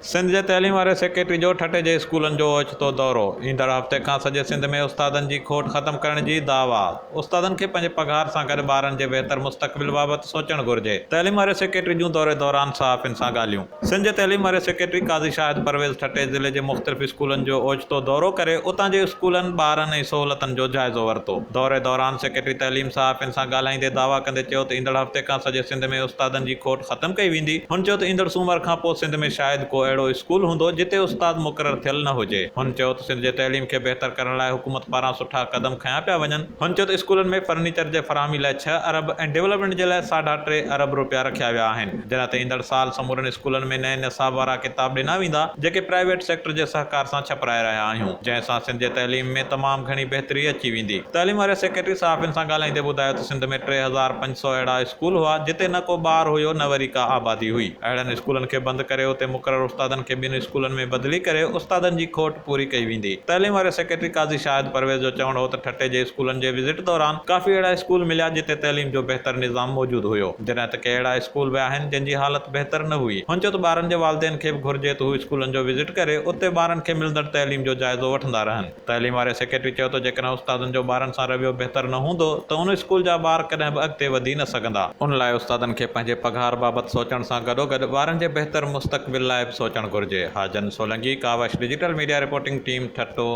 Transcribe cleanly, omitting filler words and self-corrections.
सिंध जे तइलीम वारे सेक्रेटरी जो ठटे जे स्कूलनि जो ओचितो दौरो। ईंदड़ हफ़्ते खां सॼे सिंध में उस्तादनि जी खोट ख़तमु करण जी दावा। उस्तादनि खे पंहिंजे पघार सां गॾु ॿारनि जे बहितर मुस्तक़बिल बाबति सोचणु घुरिजे। तइलीम वारे सेक्रेटरी जूं दौरे दौरान सहाफ़ियुनि सां ॻाल्हियूं। सिंध जे तइलीम वारे सेक्रेटरी काज़ी शाहिद परवेज़ ठटे ज़िले जे मुख़्तलिफ़ स्कूलनि जो ओचितो दौरो करे उतां जे स्कूलनि ॿारनि ऐं सहूलियतुनि जो जाइज़ो वरितो। दौरे दौरान सेक्रेटरी तइलीम सहाफ़ियुनि सां ॻाल्हाईंदे दावा कंदे चयो त ईंदड़ हफ़्ते खां सॼे सिंध में उस्तादनि जी खोट ख़तमु कई वेंदी। हुन चयो त ईंदड़ सूमर खां पोइ सिंध में शायदि को अहिड़ो स्कूल हूंदो जिते उस्ताद मुक़ररु थियल न हुजे। हुन चयो त सिंध जे तइलीम खे बहितर करण लाइ हुकूमत पारां सुठा क़दम खयां पिया वञनि। हुन चयो त स्कूलनि में फर्नीचर जे फराहमी लाइ 6 अरब ऐं डेवलपमेंट जे लाइ 3.5 अरब रुपया रखिया विया आहिनि। जॾहिं त ईंदड़ साल समूरनि स्कूलनि में नए निसाब वारा किताब ॾिना वेंदा जेके प्राइवेट सेक्टर जे सहकार सां छपाए रहिया आहियूं, जंहिंसां सिंध जे तइलीम में तमामु घणी बहितरी अची वेंदी। तइलीम वारे सेक्रेटरी सहाफ़ियुनि सां ॻाल्हाईंदे ॿुधायो त सिंध में 3500 अहिड़ा स्कूल हुआ जिते न को ॿार हुयो न वरी का आबादी हुई। अहिड़नि स्कूलनि खे बंदि करे उते मुक़ररु उस्तादनि खे ॿिनि स्कूलनि में बदिली करे उस्तादनि जी खोट पूरी कई वेंदी। तइलीम वारे सेक्रेटरी काज़ी शाहिद परवेज़ जो चवणु हो त ठटे जे स्कूलनि जे विज़िट दौरान काफ़ी अहिड़ा स्कूल मिलिया जिते तइलीम जो बहितर निज़ाम मौजूदु हुयो, जॾहिं त के अहिड़ा स्कूल बि आहिनि जंहिंजी हालत बहितर न हुई। हुन चयो त ॿारनि जे वालिदेन खे बि घुरिजे त हू स्कूलनि जो विज़िट करे उते ॿारनि खे मिलंदड़ तइलीम जो जाइज़ो वठंदा रहनि। तइलीम वारे सेक्रेटरी चयो त जेकॾहिं उस्तादनि जो ॿारनि सां रवैयो बहितर न हूंदो त उन स्कूल जा ॿार कॾहिं बि अॻिते वधी न सघंदा। उन लाइ उस्तादनि खे पंहिंजे पघार बाबति सोचण सां गॾोगॾु ॿारनि जे बहितर मुस्तक़बिल लाइ बि सोचणु घुरिजे। Hajan Solanki, Kawish digital media reporting team, ठट्टो।